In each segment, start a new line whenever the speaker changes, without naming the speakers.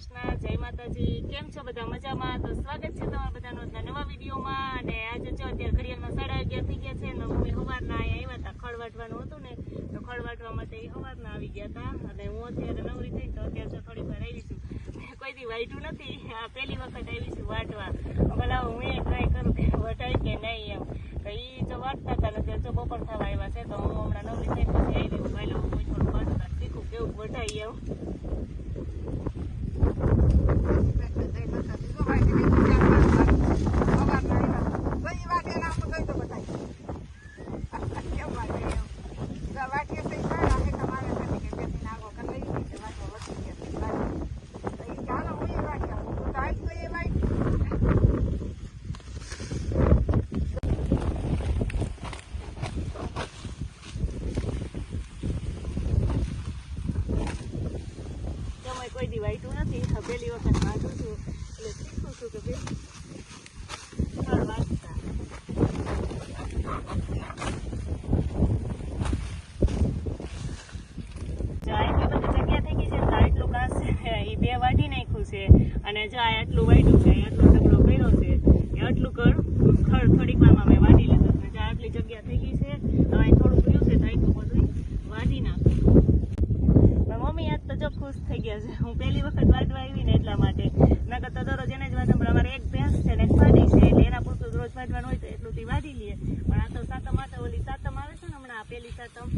કૃષ્ણ, જય માતાજી। કેમ છો બધા? મજામાં? તો સ્વાગત છે તમારા બધાનો નવા વિડીયોમાં। અને આજે જો અત્યારે ઘડિયાળમાં 11:30 થઈ ગયા છે ને મમ્મી સવારના આવ્યા હતા, ખડ વાટવાનું હતું ને તો ખડ વાટવા માટે સવારના આવી ગયા હતા અને હું અત્યારે નવરી થઈ તો અત્યારે જો થોડી વાર આવી છું। કોઈ દી વાટ્યું નથી, પહેલી વખત આવી છું વાટવા। ભલા હું એ ટ્રાય કરું કે વટાય કે નહીં એમ। તો એ જો વાટતા હતા ને જો બપોર થવા આવ્યા છે તો હું હમણાં નવરી થઈ પછી આવી હું પહેલો હું થોડું વાટતા શીખું કેવું વટાય એમ। કોઈ દી વાઈટું નથી, પહેલી વખત વાંચું છું એટલે શીખું છું કે વાંચતા એટલી બધી જગ્યા થઈ ગઈ છે તો આટલું ઘાસ છે એ બે વાટી નાખ્યું છે અને જો આટલું વાટ્યું છે, આટલો ઢગલો કર્યો છે એ આટલું ખડ થોડીક વારમાં મેં વાટી લીધું છે। આટલી જગ્યા થઈ ગઈ છે, હવે થોડુંક રહ્યું છે તો આટલું બધું વાટી નાખું। મમ્મી આજ તો જો ખુશ થઈ ગયા છે, હું પહેલી વખત વાટવા આવી ને એટલા માટે। નકર તો દરરોજ એને જ વાટે, પણ અમારે એક ભેંસ છે ને એક વાડી છે એટલે એના પૂરતું રોજ વાટવાનું હોય તો એટલું થી વાટી લઈએ। પણ આ તો સાતમ માટે ઓલી સાતમ આવે છે ને હમણાં પહેલી સાતમ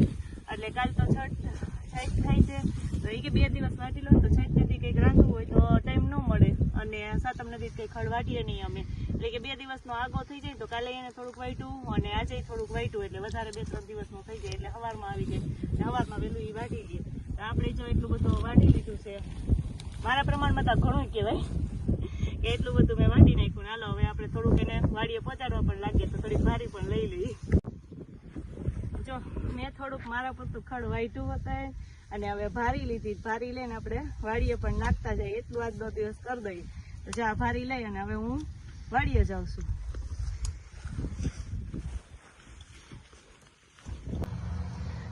એટલે કાલ તો છઠ થાય છે તો એ કે 2 દિવસ વાટી લો તો છઠ નથી કંઈક રાંધવું હોય તો ટાઈમ ન મળે અને સાતમ નથી કંઈ ખડ વાટીએ નહીં અમે, એટલે કે 2 દિવસનો આગો થઈ જાય તો કાલે એને થોડુંક વાટ્યું અને આજે થોડુંક વાટ્યું એટલે વધારે 2-3 દિવસનું થઈ જાય એટલે સવારમાં આવી જાય, સવારમાં વહેલું એ વાટી લઈએ। આપણે જો એટલું બધું વાટી લીધું છે, મારા પ્રમાણમાં તો ઘણું કહેવાય કે એટલું બધું મેં વાટી નાખ્યું। હાલો હવે આપણે થોડુંક એને વાડીએ પહોંચાડવા પણ લાગીએ તો થોડીક ભારી પણ લઈ લઈએ। જો મેં થોડુંક મારા પૂરતું ખડ વાટ્યું હતા અને હવે ભારી લીધી, ભારી લઈને આપણે વાડીએ પણ નાખતા જઈએ એટલું આજનો દિવસ કરી દઈએ। તો જો આ ભારી લઈ અને હવે હું વાડીએ જાઉં છું।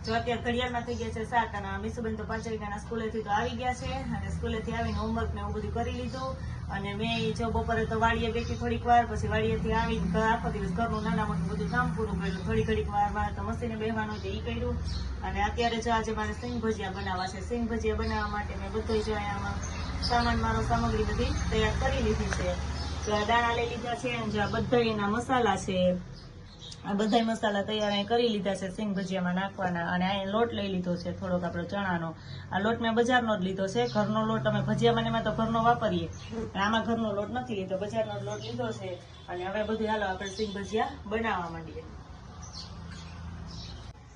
જો અત્યારે ઘડિયાળમાં થઈ ગયા છે 7 અને મીસુબેન તો 5 વાગ્યાના સ્કૂલેથી તો આવી ગયા છે અને સ્કૂલેથી આવીને હોમવર્ક ને એવું બધું કરી લીધું અને મેં જો બપોરે તો વાડીએ બેઠી થોડીક વાર, પછી વાડીએથી આવીને આખો દિવસ ઘરનું નાના મોટું બધું કામ પૂરું કર્યું, ઘડીક વાર મારે તો મશીને બેસવાનું છે એ કર્યું અને અત્યારે જો આજે મારે સિંગ ભજીયા બનાવવા છે। સિંગ ભજીયા બનાવવા માટે મેં બધું જો આમાં સામાન મારો સામગ્રી બધી તૈયાર કરી લીધી છે। જો આ દાણા લઈ લીધા છે અને જો આ બધા એના મસાલા છે, આ બધા મસાલા તૈયાર કરી લીધા છે સિંગ ભજીયામાં નાખવાના અને આ લોટ લઈ લીધો છે થોડોક આપણો ચણાનો। આ લોટ મેં બજારનો જ લીધો છે, ઘરનો લોટ અમે ભજીયામાં એમાં તો ઘરનો વાપરીએ, આમાં ઘરનો લોટ નથી લીધો, બજારનો લોટ લીધો છે અને હવે બધું હાલો આપણે સિંગ ભજીયા બનાવવા માંડીએ।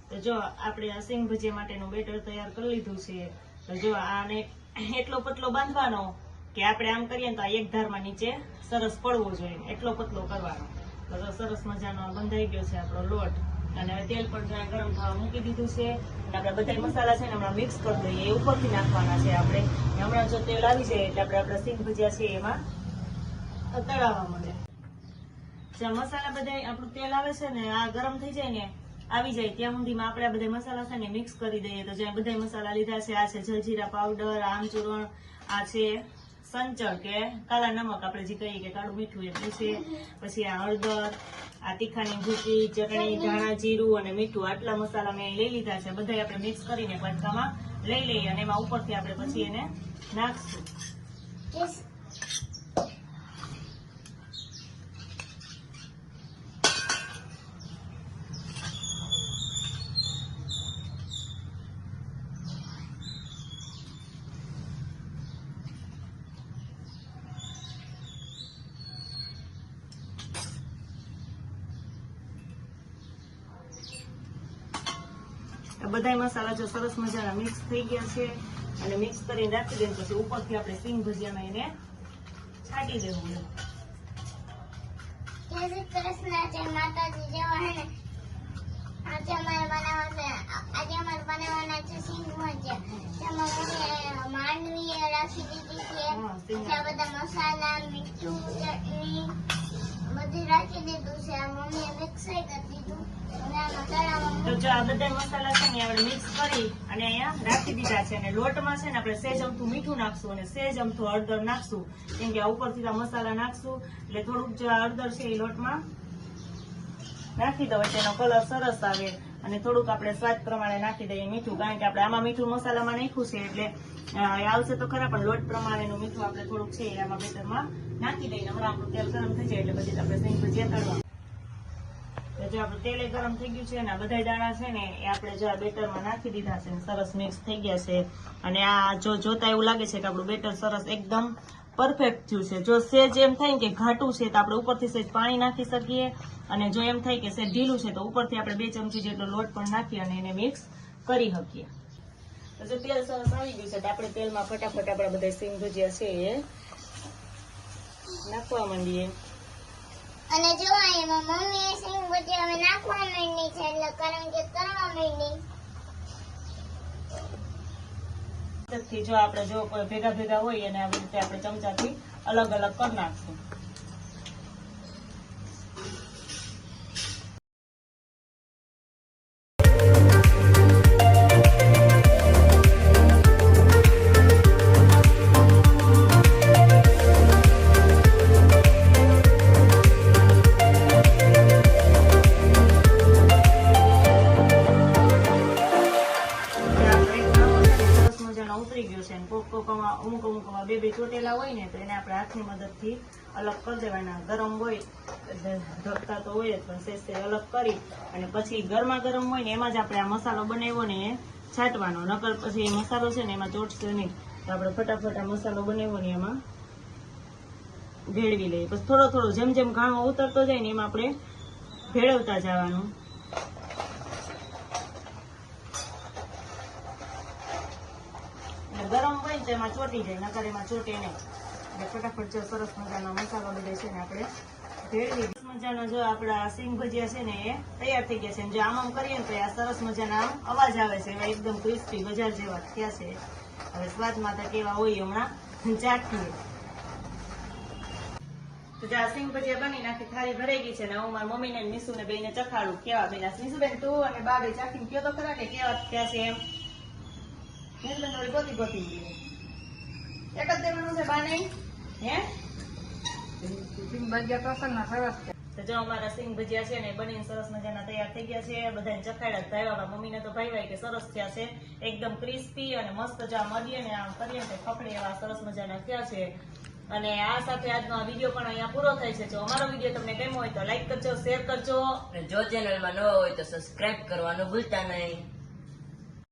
તો જો આપણે આ સિંગ ભજીયા માટેનું બેટર તૈયાર કરી લીધું છે। તો જો આને એટલો પતલો બાંધવાનો કે આપણે આમ કરીએ તો આ એક ધારમાં નીચે સરસ પડવો જોઈએ, એટલો પતલો કરવાનો। તો સરસ મજાનો બંધાઈ ગયો છે આપણો લોટ અને હવે તેલ પણ ગરમ થવા મૂકી દીધું છે અને આપણે બધા મસાલા છે ને હમણાં મિક્સ કરી દઈએ, એ ઉપરથી નાખવાના છે આપણે। હમણાં જો તેલ આવી જાય એટલે આપણા સિંગ ભજીયા છે એમાં તળાવવા મળે। જ્યાં મસાલા બધા આપણું તેલ આવે છે ને આ ગરમ થઈ જાય ને આવી જાય ત્યાં સુધીમાં આપણે આ બધા મસાલા છે ને મિક્સ કરી દઈએ। તો જ્યાં બધા મસાલા લીધા છે, આ છે જલજીરા પાવડર, આમચૂરણ, આ છે સંચળ કે કાલા નમક આપણે જે કહીએ કે કાળું મીઠું એટલું છે, પછી આ હળદર, આ તીખાની ભૂકી, ચટણી, ધાણા, જીરું અને મીઠું, આટલા મસાલા મેં લઈ લીધા છે। બધા આપણે મિક્સ કરીને કટકામાં લઈ લઈએ અને એમાં ઉપરથી આપણે પછી એને નાખશું। બધા મસાલા જો સરસ મજાના મિક્સ થઈ ગયા છે અને મિક્સ કરીને રાખી દઈએ પછી ઉપરથી આપણે સિંગ ભજીયામાં એને છાંટી દેવું।
જય શ્રી કૃષ્ણ, જય માતાજી। જેવા હે ને આજે અમારે બનાવવાના છે સિંગ ભજીયા। તેમાં મને માંડવી રાખી દીધી છે, બધા મસાલા, મીઠું, ચટણી બધી બધી રાખી દીધું છે. આ મમ્મીએ મિક્સર કરી દીધું અને આમાં તળાવમાં
તો જો આ બધા મસાલા છે ને આપણે મિક્સ કરી અને અહીંયા રાખી દીધા છે. અને લોટમાં છે ને આપણે સેજ અમથું મીઠું નાખશું અને સેજ અમથું હળદર નાખશું, કેમ કે આ ઉપરથી આ મસાલા નાખશું એટલે થોડુંક જે હળદર છે એ લોટમાં નાખી દો એટલે એનો કલર સરસ આવે. અને થોડુંક આપણે સ્વાદ પ્રમાણે નાખી દઈએ મીઠું, કારણ કે આપણે આમાં મીઠું મસાલામાં નાખ્યું છે એટલે આવશે તો ખરા, પણ લોટ પ્રમાણેનું મીઠું આપણે થોડુંક છે એ આમાં બેટરમાં નાખી દઈએ. હમણાં આપણું તેલ ગરમ થઈ જાય એટલે પછી આપણે સિંગ ભજીયા તળવા. તો જો આપણું તેલ ગરમ થઈ ગયું છે ને આ બધા દાણા છે ને એ આપણે જો આ બેટરમાં નાખી દીધા છે, સરસ મિક્સ થઈ ગયા છે. અને આ જો જોતા એવું લાગે છે કે આપણું બેટર સરસ એકદમ પરફેક્ટ થયું છે. જો સેજ એમ થાય કે ઘાટું છે તો આપણે ઉપરથી સેજ પાણી નાખી શકીએ, અને જો એમ થાય કે સેજ ઢીલું છે તો ઉપરથી આપણે 2 ચમચી જેટલો લોટ પણ નાખી અને એને મિક્સ કરી શકીએ. તો જો તેલ સરસ આવી ગયું છે તો આપણે તેલમાં ફટાફટ આપણા બધા સિંગ ભજીયા છે એ નાખવા માંડીએ.
અને જો એમાં મમ્મીએ સિંગ ભજીયા હવે નાખવા માંડી છે એટલે કારણ કે તળવા માંડી.
થી જો આપણે જો કોઈ ભેગા ભેગા હોય અને આવી રીતે આપણે ચમચાથી અલગ અલગ કરી નાખશું. ઉતરી ગયું છે, અમુક અમુકમાં બે ચોટેલા હોય ને તો એને આપણે હાથની મદદથી અલગ કરી દેવાના. ગરમ હોય ઢકતા તો હોય જ, પણ સેજ અલગ કરી અને પછી ગરમા ગરમ હોય ને એમાં જ આપણે આ મસાલો બનાવ્યો ને એ છાંટવાનો, નકર પછી એ મસાલો છે ને એમાં ચોટશે નહીં. તો આપણે ફટાફટ આ મસાલો બનાવ્યો ને એમાં ભેળવી લઈએ. પછી થોડો થોડો જેમ જેમ ઘાણો ઉતરતો જાય ને એમાં આપણે ભેળવતા જવાનું. ગરમ હોય ને તો એમાં ચોટી જાય, નકર એમાં ચોટે નહીં. એટલે ફટાફટ જો સરસ મજાનો મસાલો બધો છે ને આપણે ભેળવી. સરસ મજાનો જો આપણા સિંગ ભજીયા છે ને એ તૈયાર થઈ ગયા છે. જો આમ કરીએ ને તો આ સરસ મજાના અવાજ આવે છે, એવા એકદમ ક્રિસ્પી બજાર જેવા થયા છે. હવે સ્વાદમાં તો કેવા હોય હમણાં ચાખીએ. તો જો આ સિંગ ભજીયા બની નાખી થાળી ભરાઈ ગઈ છે ને હું મારી મમ્મીને નિશુને બેને ચખાડું કેવા બન્યા. નિશુબેન તું અને બા બે ચાખીને કયો તો ખરા કે કેવા થયા છે એમ. ગોતી ગોતી એક જ દેવાનું છે બા નહીં હે. તો જો અમારા સિંગ ભજીયા છે ને બનીને સરસ મજાના તૈયાર થઈ ગયા છે. બધાને ચખાડ્યા ભાઈવા, મમ્મીને તો ભાઈ કે સરસ થયા છે, એકદમ ક્રિસ્પી અને મસ્ત. જો મળીએ ને આમ કરીએ ને ખપડે એવા સરસ મજાના થયા છે. અને આ સાથે આજનો આ વિડીયો પણ અહીંયા પૂરો થાય છે. જો અમારો વિડીયો તમને ગમ્યો હોય તો લાઈક કરજો, શેર કરજો,
જો ચેનલમાં નવા હોય તો સબસ્ક્રાઇબ કરવાનું ભૂલતા નહીં.